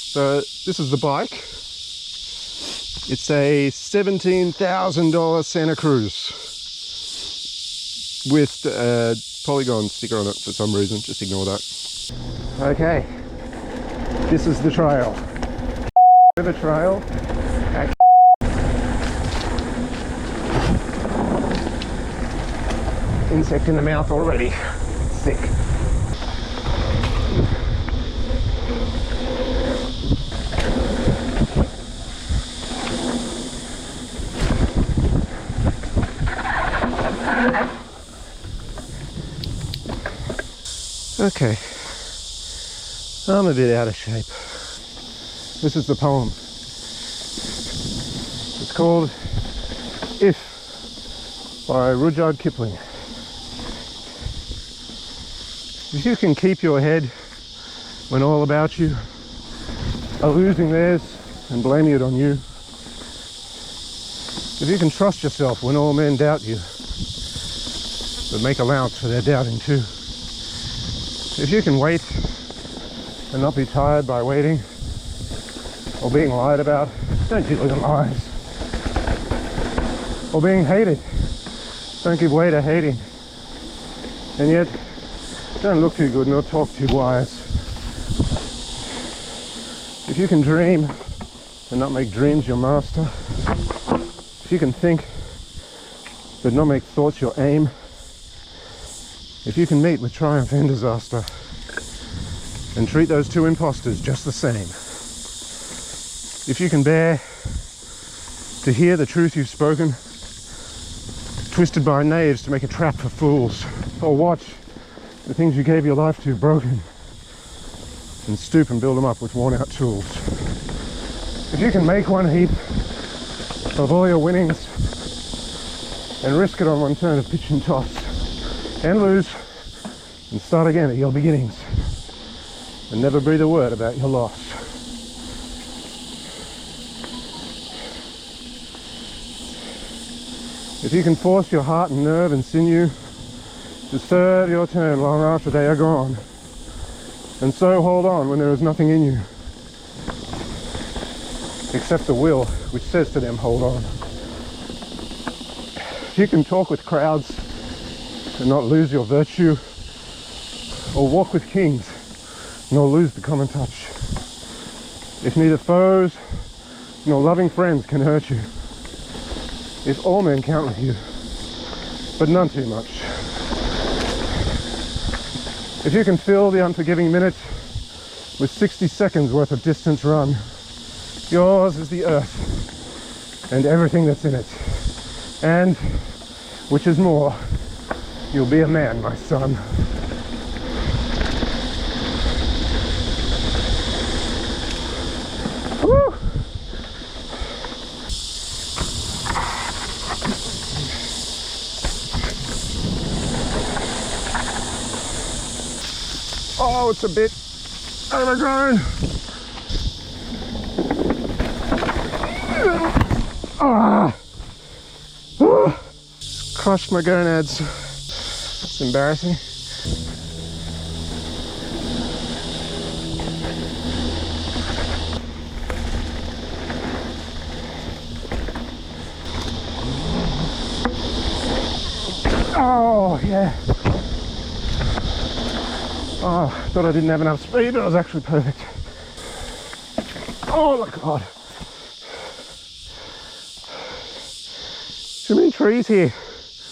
So this is the bike. It's a $17,000 Santa Cruz with a polygon sticker on it for some reason. Just ignore that. Okay, this is the trail. River trail. Insect in the mouth already. Sick. Okay, I'm a bit out of shape. This is the poem. It's called If by Rudyard Kipling. If you can keep your head when all about you are losing theirs and blaming it on you, if you can trust yourself when all men doubt you, but make allowance for their doubting too, if you can wait and not be tired by waiting or being lied about, don't deal with lies, or being hated, don't give way to hating, and yet don't look too good nor talk too wise. If you can dream and not make dreams your master, if you can think but not make thoughts your aim, if you can meet with triumph and disaster and treat those two imposters just the same, if you can bear to hear the truth you've spoken, twisted by knaves to make a trap for fools, or watch the things you gave your life to broken and stoop and build them up with worn out tools. If you can make one heap of all your winnings and risk it on one turn of pitch and toss and lose and start again at your beginnings and never breathe a word about your loss. If you can force your heart and nerve and sinew to serve your turn long after they are gone, and so hold on when there is nothing in you except the will which says to them, hold on. If you can talk with crowds and not lose your virtue, or walk with kings nor lose the common touch, if neither foes nor loving friends can hurt you, if all men count with you but none too much, if you can fill the unforgiving minutes with 60 seconds worth of distance run, yours is the earth and everything that's in it, and, which is more, you'll be a man, my son. Woo! Oh, it's a bit overgrown. Ah! Crushed my gonads. It's embarrassing. Oh, yeah. Oh, I thought I didn't have enough speed, but it was actually perfect. Oh my God. Too many trees here.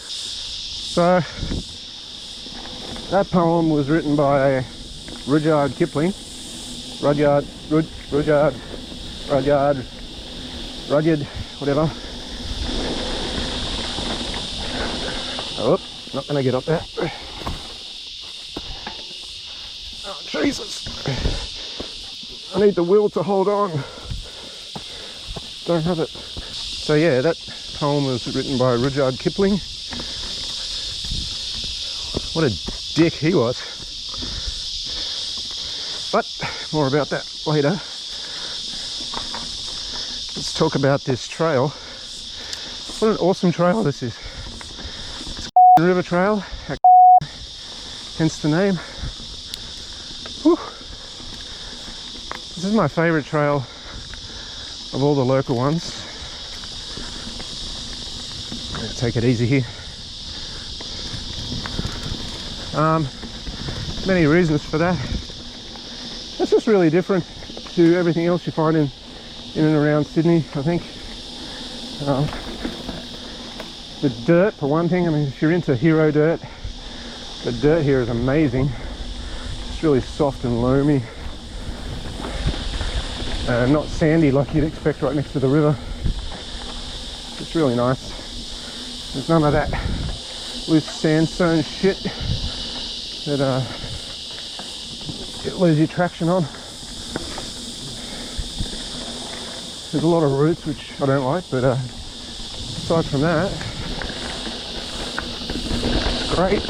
So, that poem was written by Rudyard Kipling. Rudyard, whatever. Oh, not gonna get up there. Oh, Jesus. I need the will to hold on. Don't have it. So yeah, that poem was written by Rudyard Kipling. What a dick he was. But more about that later. Let's talk about this trail. What an awesome trail this is. It's a river trail, hence the name. Whew. This is my favourite trail of all the local ones. Take it easy here. Many reasons for that. It's just really different to everything else you find in and around Sydney, I think. The dirt, for one thing. I mean, if you're into hero dirt, the dirt here is amazing. It's really soft and loamy. Not sandy like you'd expect right next to the river. It's really nice. There's none of that loose sandstone shit that it loses your traction on. There's a lot of roots which I don't like, but aside from that, it's great.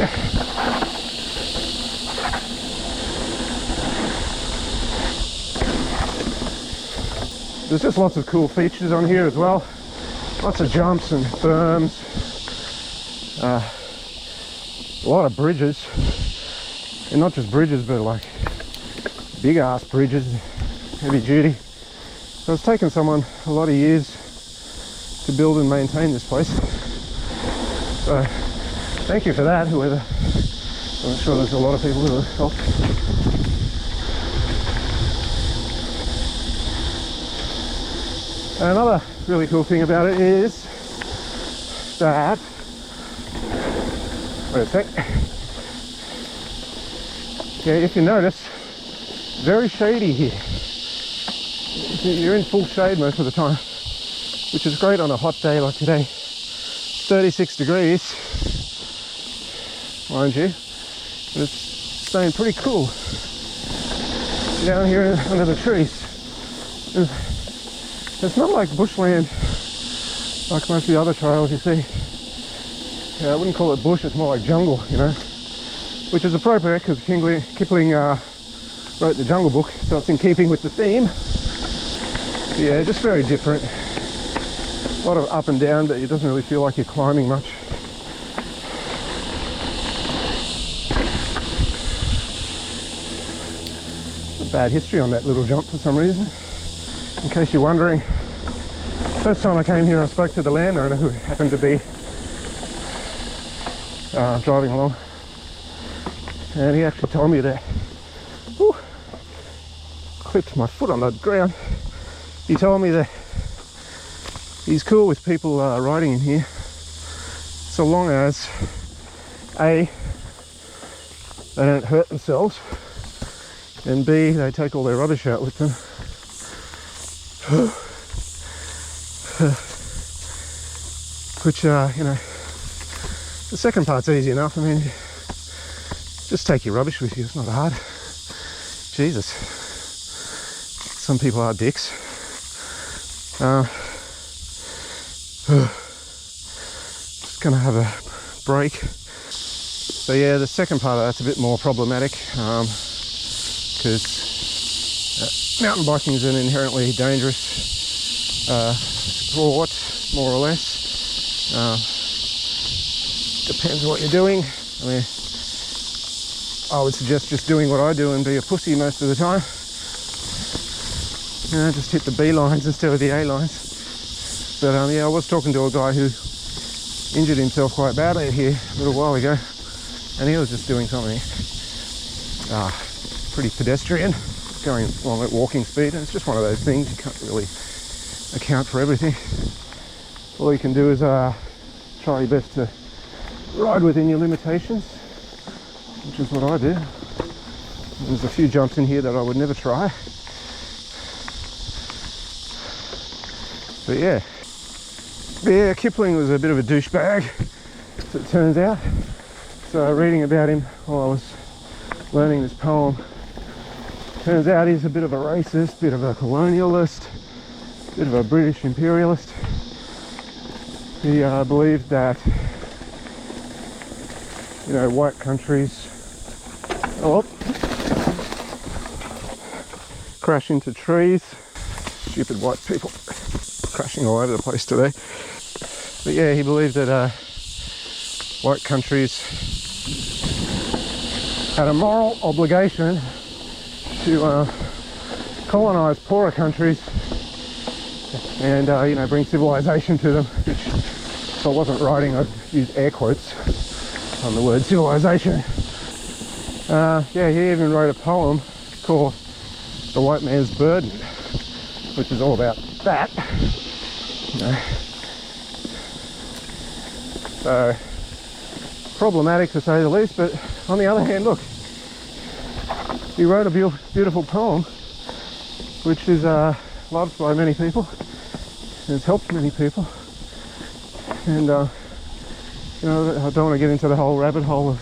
There's just lots of cool features on here as well. Lots of jumps and berms. A lot of bridges. And not just bridges, but like big ass bridges, heavy duty. So it's taken someone a lot of years to build and maintain this place. So thank you for that, whoever. I'm sure there's a lot of people who have helped. And another really cool thing about it is that, wait a sec. Yeah, if you notice, very shady here. You're in full shade most of the time, which is great on a hot day like today. 36 degrees, mind you, but it's staying pretty cool down here under the trees. It's not like bushland like most of the other trails you see. Yeah, I wouldn't call it bush, it's more like jungle, you know, which is appropriate because Kipling wrote the Jungle Book, so it's in keeping with the theme. Yeah, just very different. A lot of up and down, but it doesn't really feel like you're climbing much. A bad history on that little jump for some reason. In case you're wondering, first time I came here I spoke to the landowner who happened to be driving along, and he actually told me that, whew, clipped my foot on the ground. He told me that he's cool with people riding in here so long as A, they don't hurt themselves, and B, they take all their rubbish out with them. Which, you know, the second part's easy enough. I mean, just take your rubbish with you, it's not hard. Jesus. Some people are dicks. Just gonna have a break. So yeah, the second part of that's a bit more problematic, because mountain biking is an inherently dangerous sport, more or less. Depends on what you're doing. I mean, I would suggest just doing what I do and be a pussy most of the time. You know, just hit the B lines instead of the A lines. But yeah, I was talking to a guy who injured himself quite badly here a little while ago, and he was just doing something pretty pedestrian, going along at walking speed, and it's just one of those things you can't really account for everything. All you can do is try your best to ride within your limitations, which is what I do. There's a few jumps in here that I would never try. But yeah, Kipling was a bit of a douchebag, as it turns out. So reading about him while I was learning this poem, turns out he's a bit of a racist, bit of a colonialist, bit of a British imperialist. He believed that, you know, white countries crash into trees. Stupid white people crashing all over the place today. But yeah, he believed that white countries had a moral obligation to colonise poorer countries and you know, bring civilization to them. Which, if I wasn't writing, I'd use air quotes on the word civilization. Yeah, he even wrote a poem called "The White Man's Burden," which is all about that. You know. So problematic to say the least, but on the other hand, look, he wrote a beautiful poem which is loved by many people and has helped many people, and you know, I don't want to get into the whole rabbit hole of,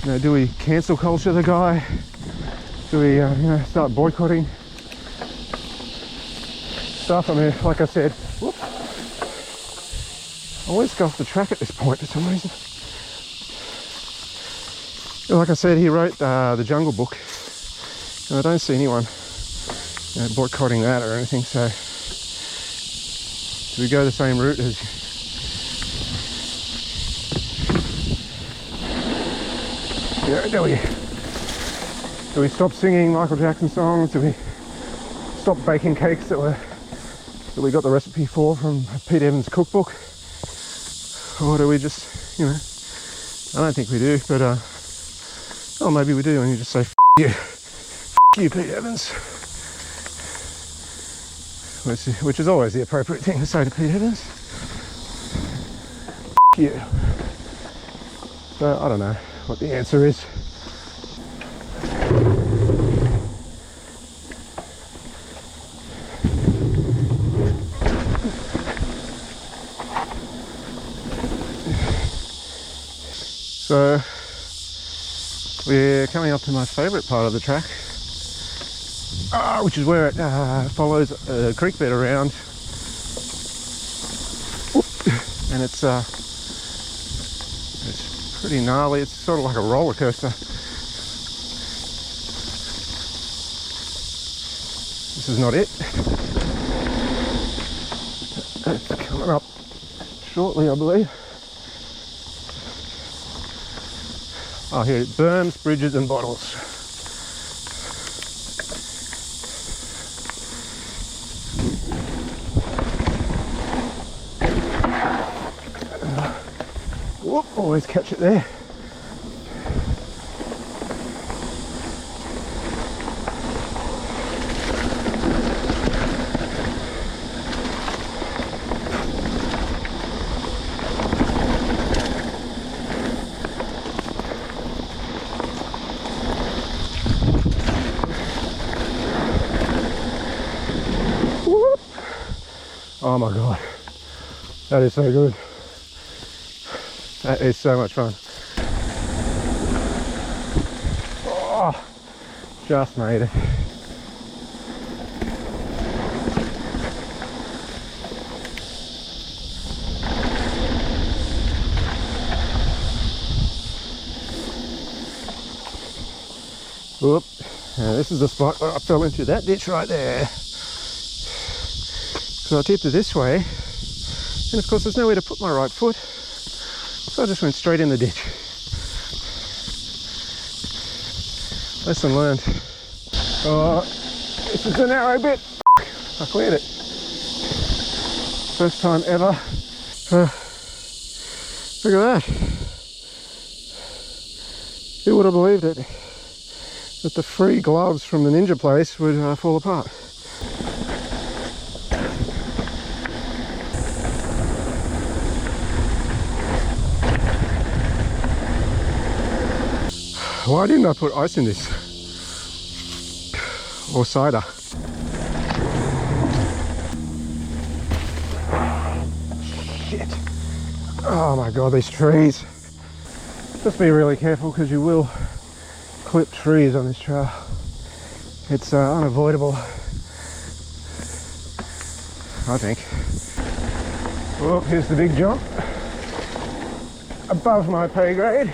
you know, do we cancel culture the guy, do we you know, start boycotting stuff. I mean, like I said, whoops, I always go off the track at this point for some reason. Like I said, he wrote the Jungle Book, and I don't see anyone, you know, boycotting that or anything. So do we go the same route as do we stop singing Michael Jackson songs? Do we stop baking cakes that we got the recipe for from Pete Evans' cookbook? Or do we just, you know, I don't think we do, but oh, maybe we do, and you just say "F you, F you, Pete Evans," which is always the appropriate thing to say to Pete Evans. F you. So I don't know what the answer is. So we're coming up to my favourite part of the track, which is where it follows a creek bed around, and it's pretty gnarly. It's sort of like a roller coaster. This is not it. It's coming up shortly, I believe. Oh, here, berms, bridges and bottles. Whoop, always catch it there. Oh my god, that is so good. That is so much fun. Oh, just made it. Whoop, now this is the spot where I fell into that ditch right there. So I tipped it this way, and of course there's nowhere to put my right foot, so I just went straight in the ditch. Lesson learned. Oh, this is a narrow bit. I cleared it. First time ever. Look at that. Who would have believed it? That the free gloves from the ninja place would fall apart. Why didn't I put ice in this? Or cider? Shit. Oh my god, these trees. Just be really careful because you will clip trees on this trail. It's unavoidable, I think. Oh, here's the big jump. Above my pay grade.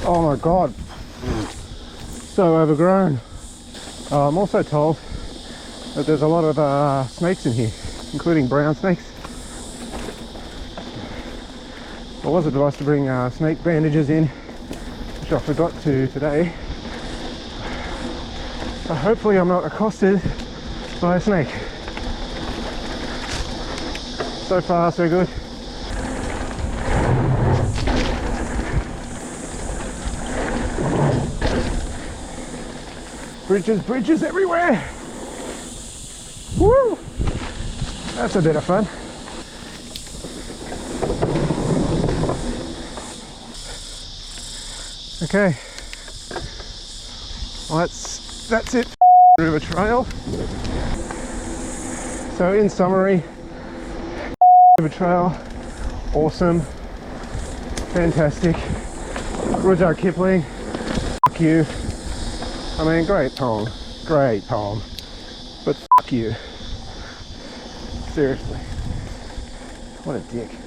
Oh my god, so overgrown. I'm also told that there's a lot of snakes in here, including brown snakes. I was advised to bring snake bandages in which I forgot to today. So hopefully I'm not accosted by a snake. So far, so good. Bridges, bridges everywhere! Woo! That's a bit of fun. Okay. Well, that's it for River Trail. So in summary, River Trail, awesome, fantastic. Rudyard Kipling, fuck you. I mean, great poem, but fuck you. Seriously, what a dick.